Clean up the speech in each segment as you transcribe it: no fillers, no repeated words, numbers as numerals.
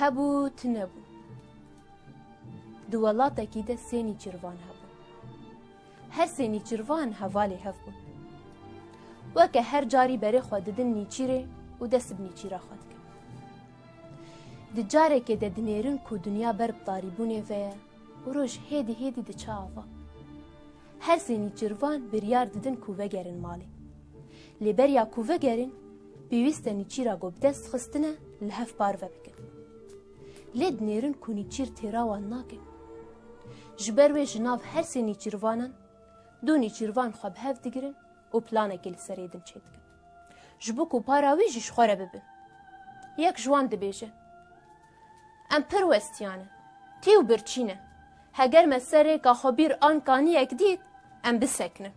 هبو تنبو دو وڵاتێکی دە سێنی چیروان هەبوو هەر سێنی چیروان هەڤالێ هەبوون وەکە هەر جاری بەرێ خوا ددن نیچیرێ و دەست bi nîçîra xwe dikin di carekê de dinêrin ku dunya ber bi tarîbûnê ve ye û roj hêdî hêdî diçe ava her sê nîçîrvan biryar didin ku vegerin malê lê beriya ku vegerin pêwîst e nîçîra got bi dest xistine li hev par ve bikin lê dinêrin ku nîçîr têra wan nakin ji ber wê ji nav her sê nîçîrvanan du nîçîrvan xwe bi hev digirin û planekê li serê din çê dikin ji bo ku para wî jî ji xwe re bibin yek ji wan dibêje em pir westiyane tî û birçî ne heger me serêka xwe bîr an kaniyek dît em bisekinin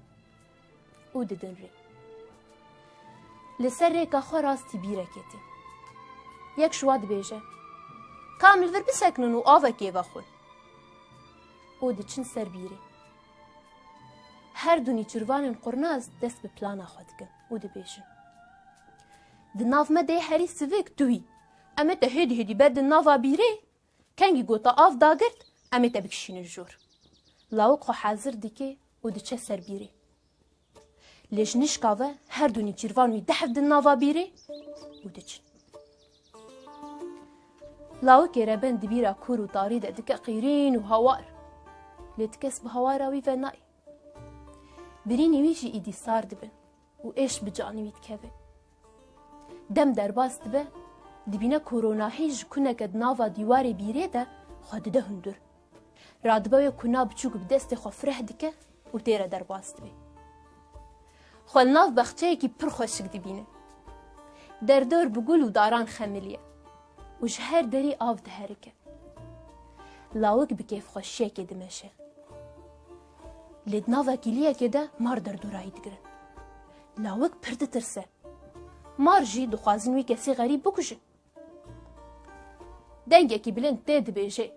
û didin rê li ser rêka xwe rastî bîrekê tê yek ji wan dibêje kam li vir bisekinin û avekê vexwin û diçin ser bîrê her du nîçîrvanên qurnaz dest bi plana xwe dikin û dibêjin di nav me de herî sivik tu hî em ê te hêdî hêdî ber di nava bîrê kengî gota av dagirt em ê te bikişînin jor lawik xwe hezir dike û diçe ser bîrê lê ji nişka ve her du nîçîrvan wî dehev di nava bîrê û diçin lawikê reben di bîra kûr û tarî de dike qîrîn û hewar lê ti kes bi hewara wî ve nayê birînî wî jî îdî sar dibin û êş bi canî wî dikeve dem derbas dibe dibîne koronahî ji kuneke di nava dîwarê bîrê de xwe dide hundir radibe wê kuna biçûk bi destê xwe fireh dike û tê re derbas dibe xwe li nav bexçeyekî pir xweşik dibîne derdor bi gul û daran xemiliye û ji her derî av diherike lawik bi kêfxweşiyekê dimeşe lê di nava kîliyekê de mar derdorayî digirin lawik pir ditirse mar jî dixwazin wî kesî xerîb bikujin dengekî bilind tê dibêje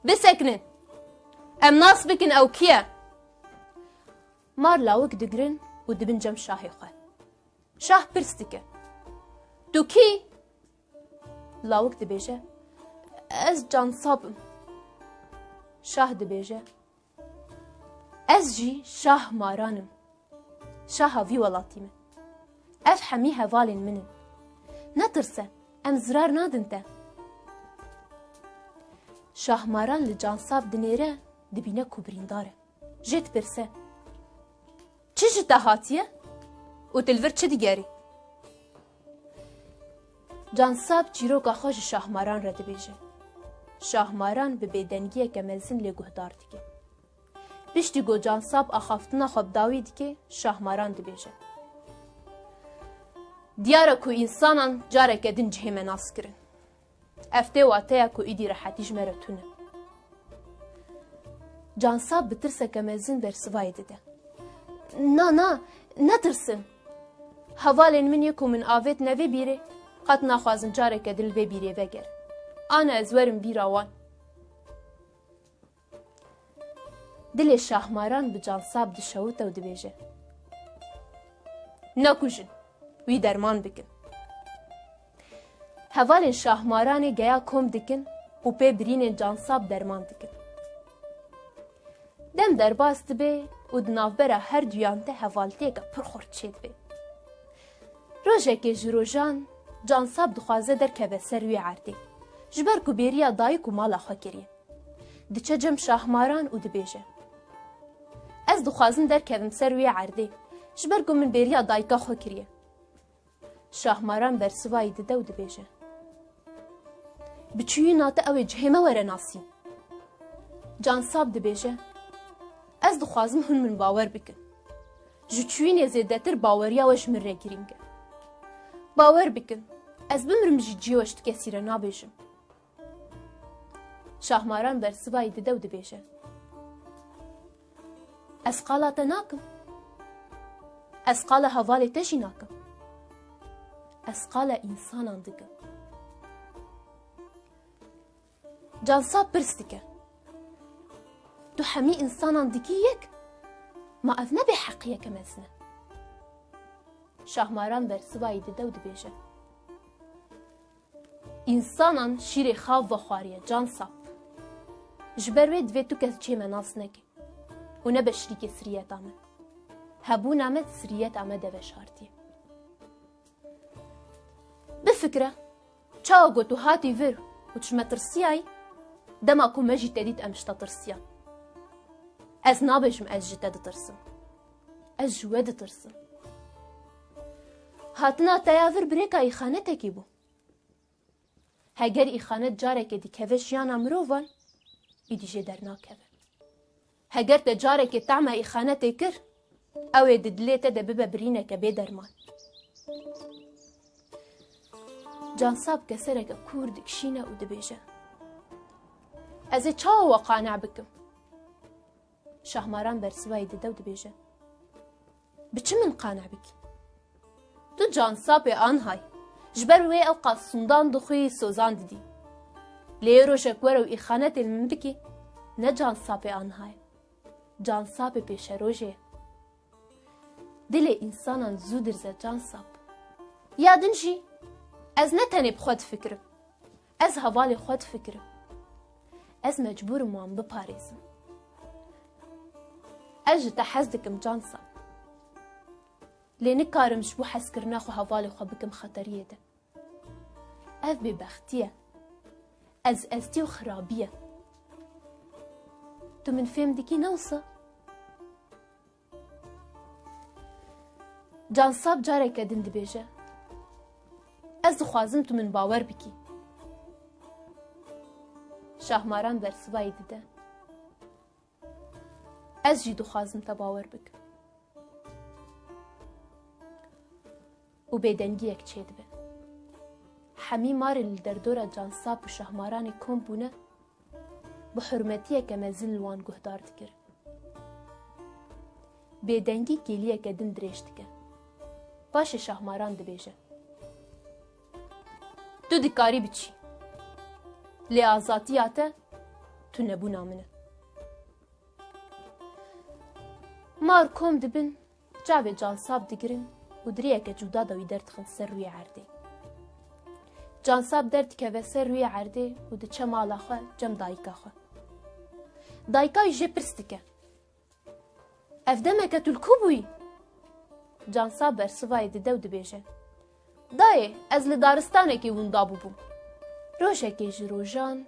bisekinin em nas bikin ew kî ye mar lawik digirin û dibin cem şahê xwe şah pirs dike tu kî lawik dibêje ez cansabim şah dibêje ez jî şah maranim şaha vî welatî me ev hemî hevalên min in netirse em zirar nadin te şahmaran li cansav dinêre dibîne ku birîndar e jê dipirse çi ji te hatiye û tu li vir çi digerî cansav çîroka xwe ji şahmaran re dibêje şahmaran bi bêdengiyeke mezin lê guhdar dike piştî got cansav axaftina xwe bi dawî dike şahmaran dibêje diyar ku însanan careke din cihê me nas kirin ev tê wateya ku îdî rehetî ji me re tune cansav bi tirseke mezin bersivayê dide na netirsin hevalên min ye ku min avêt nevê bîrê qet naxwazin careke dil vê bîrê veger ana ez werim bîra wan dilê şahmaran bi cansav dişewite û dibêje nekujin wî derman bikin hevalên şahmaranê geya kom dikin û pê birînên cansav derman dikin dem derbas dibe û di navbera her duyan te hevaltiyeke pir xurt çê dibe rojekê ji rojan cansav dixwaze derkeve ser wê erdê ji ber ku bêriya dayîk û mala xwe kiriye diçe cem şahmaran û dibêje ez dixwazim derkevim ser wê erdê ji ber ku min bêriya dayîka xwe kiriye şahmaran bersivayî dide û dibêje biçûyîna te ew ê cihê me were nasîn cansav dibêje ez dixwazim hûn min bawer bikin ji çûyînê zêdetir baweriya we ji min re girîng e bawer bikin ez bimirim jî cîyo ji kesî re nabêjim şahmaran bersivayî dide û dibêje ez qala te nakim ez qala hevalê te jî nakim ez qala însanan dikim cansav pirs dike tu hemî însanan dikî yek ma ev ne bêheqiyeke mezin e şahmaran bersivayî dide û dibêje انسانان شیر خواب و خواریه جان ساب جبر وی دوی تو کس چه مناس نکی و نه بشریک سریت آمد هبون آمد سریت آمد و شارتیه بفکره چاو گوتو هاتی ور و چشم ترسیای دما کو مجی تدید امشتا ترسیا از نابجم از جتد ترسم از جود ترسم هاتنا تیاور بریکا ایخانه تکی بو هگر ایخانه جاره که دی کوش یانا مروفان ایدیجه در ناکوه هگر تجاره که تعمه ایخانه تکر او ددلیت ده ببه برینه که بی درمان جانصاب کسره که کورد کشینه و دبیجه از چاو قانع بکم شهماران برسوای دده و دبیجه بچه من قانع بکی تو جانصاب آنهای جبر وی اوقات سندان دخوی سوزان دیدی لیرو شکوره و ایخانت المن بکی نه جانصاب آنهای جانصاب پیش روژه دل انسانان زود درزه جانصاب یادن جی از نتنی بخود فکرم از حوال خود فکرم از مجبورم وان بپاریزم از جتا حز دکم جانصاب لی نکارم شبو حس کرنا خو حوال خو بکم خطریه ده اف ببختیه از ازتی و خرابیه تو من فهم دکی نوصا جانصاب جاره کدن دبیجه از دخوازم تو من باور بکی شهماران برسوایی دیده از جی دخوازم تا باور بکم و بیدنگی یک چید به حمی مار در دور جانصاب و شهماران کم بونه به حرمتیه که مزین لوان گهدار دکر بیدنگی گلیه که دن دریش دکر باش شهماران دبیجه تو دکاری بچی لی آزاتیاته تو نبو نامنه مار کم دبن جاوه جانصاب دگرن و دریه که جودا دوی درد خن سر روی عرده جانصاب درد که و سر روی عرده و ده چه مالا خواه جم دایکا خواه دایکای جه پرستکه افدمه که تلکو بوی جانصاب برسوای ده دو دبیجه دایه از لدارستانه که وندا بوم روشه که جروجان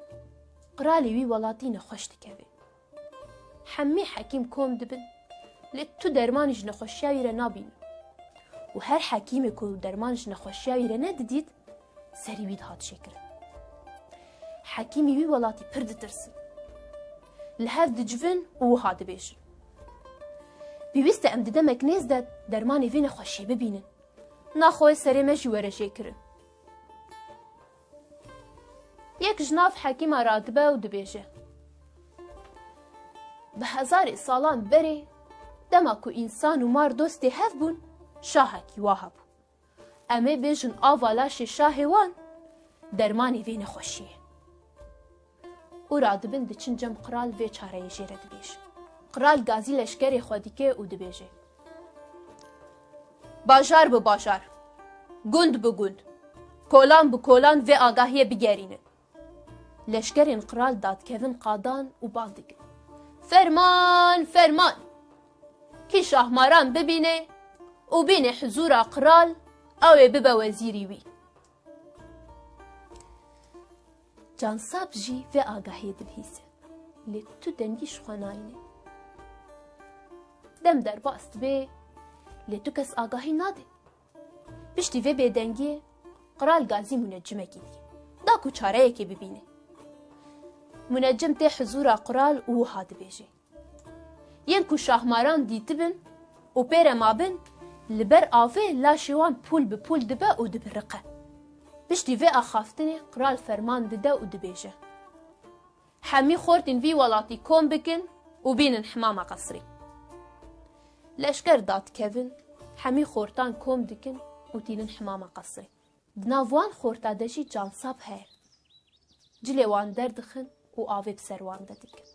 قرالی وی ولاتین خوش دکوه حمی حکیم کم دبن لی تو درمانش نخوشیاوی را نابین و هر حکیمی که درمانش نخوشیاوی را ندیدید سری وید هات شکر حکیمی وی ولاتی پرد ترسن لحف دجوین و ها دبیشن بیویست ام دیده مکنیز ده درمانی وی نخوشی ببینن ناخوی سری مجی ورشه کرن یک جناف حکیم راکبه و دبیشه به هزار سالان بری دما کو انسان و مار دوستی هف بون شاهکی واه بو امه بیجن آوالاش شاهوان درمانی وی نخوشیه او را دبن دچن جم قرال وی چاره جیره دبیش قرال گازی لشکری خودیکه او دبیشه باجار به باجار گند به گند کولان به کولان و آگاهی بگرینه لشکرین قرال داد کوین قادان و باندگه فرمان فرمان کی شاهماران ببینه و بینه حضور قرال او ببا وزیری وی جانصاب جی و آگاهی دبهیسه لی تو دنگیش خواناینه دم در باست به لی تو کس آگاهی ناده بشتی و بدنگی قرال گازی منجمه کی دی دا کو چاره که ببینه منجم ته حضور قرال او هاد بیجه ین کو شاهماران دیتبن او پیر مابن لبر آفه لا شوان پول به پول دبه او دبرقه بشتی و اخافتنه قرال فرمان دده او دبیجه حمی خورتین وی ولاتی کم بکن و بینن حمام قصری لشکر داد کوین حمی خورتان کم دکن و تینن حمام قصری دناوان خورتا دجی جانصاب هیر جلی وان دردخن و آوی بسروان ددکن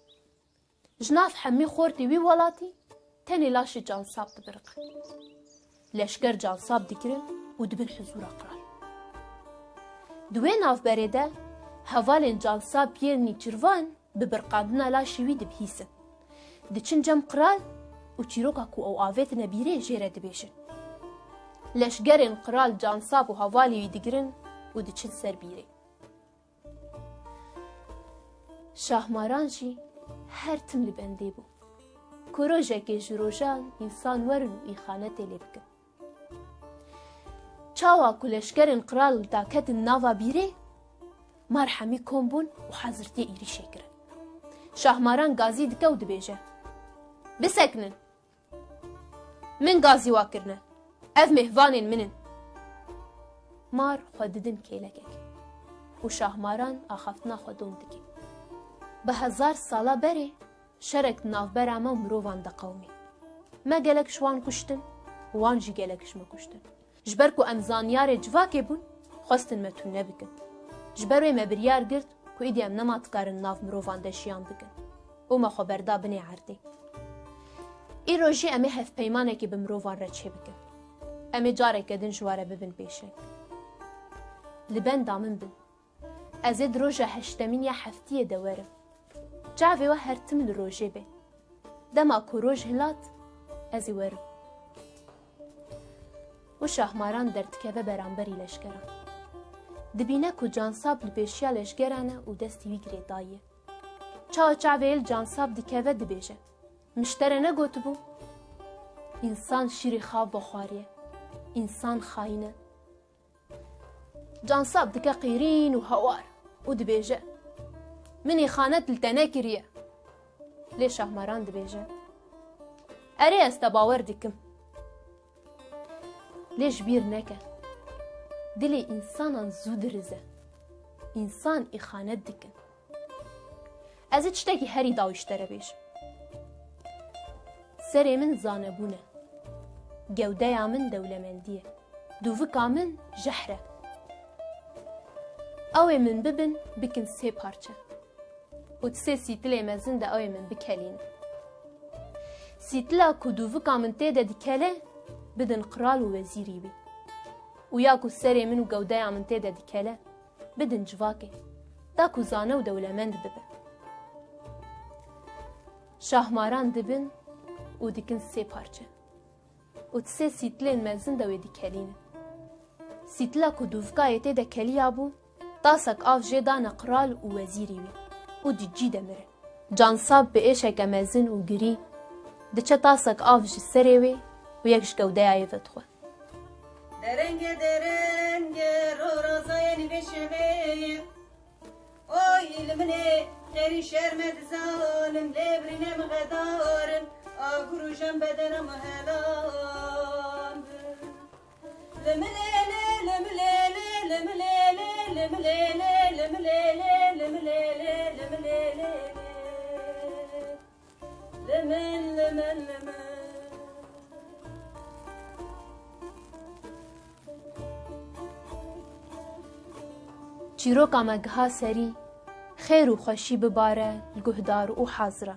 جناف حمی خورتی وی ولاتی تنی لاش جانصاب دبرق لشکر جانصاب دکرن و دبن حضور قرال دوێ navberê de hevalên cansab yên nîçîrvan bi birqandina laşî dibihîsin. Diçin cem qiral û çîroka ku ew avêtine bîrê jê re dibêjin. Leşgerên qiral cansab û hevalê wî digirin û diçin ser bîrê. Şahmaran jî her tim li bendê bû. Ku rojekê ji rojan însan werin û îxanetê lê bikin. Çawa ku leşkerên qiral daketin nava bîrê, mar hemî kom bûn û hezirtiye êrişê kirin. Şahmaran gazî dike û dibêje: Bisekinin! Min gazî wa kirine. Ev mêhvanên min in. Mar xwe didin kêlekek û şahmaran axaftina xwe dom dike. Bi hezar sala berê şerek navbera me û mirovan deqewimî. Me gelek ji wan kuştin û wan jî gelek ji me kuştin. Ji ber ku em zanyarê civakê bûn, xwestin me tune bikin. Ji ber wê me biryar girt ku îdî em nema dikarin nav mirovan de jiyan bikin û me xwe berda binê erdê. Îro jî em ê hevpeymanekê bi mirovan re çê bikin. Em ê careke din ji ware bibin pêşek. Li benda min bin. Ez ê di roja heştemîn ya heftiyê de werim. Çavê we her tim li rojê be. Dema ku roj hilat, ez ê werim. û şahmaran derdikeve beramberî leşkeran. Dibîne ku cansab li pêşiya leşkeran e û destî wî girê daye. Çavê cansab dikeve dibêje: Miştere ne gotibû? İnsan şîrê xav bixwariye. İnsan xayîn e. Cansab dike qîrîn û hewar û dibêje: Min îxanet li te nekiriye. Lê şahmaran dibêje: Erê ez te bawer dikim. Lê ji bîr neke. Dilê însanan zû diriz e. İnsan îxanet dikin. Ez ê tiştekî herî dawîş te re bêjim. Serê min zanebûn e. Gewdeya min dewlemendî ye. Dûvika min jehr e. Ew ê min bibin bikin sê parçe. û sê sîtilê mezin de ew ê min bikelînin. Sîtila ku dûvika min tê de dikele, bidin qiral û wezîrî wî. û ya ku serê min û gewdeya min tê de dikele, bidin civakê, da ku zane û dewlemend bibe. Şahmaran dibin û dikin sê parçe. û sê sîtilên mezin de wê dikelînin. Sîtila ku dûvikayê tê de keliya bû, tasek av jê dane qiral û wezîrî wî. û cicî demire. Cansab bi êşeke mezin û girî, diçe tasek av ji serê wê û yek ji gewdeyayê vedixwe. Derenge derenge ro razayên veşevê. Oy ilmine xêrî şermed zalim lêbrîne min xedarin agurujem bedenem helan. Lemilele lemilele lemilele lemilele lemilele lemilele lemilele lemen lemen lemen. çîroka me giha serî, xêr û xweşî bibare li guhdar û hazira.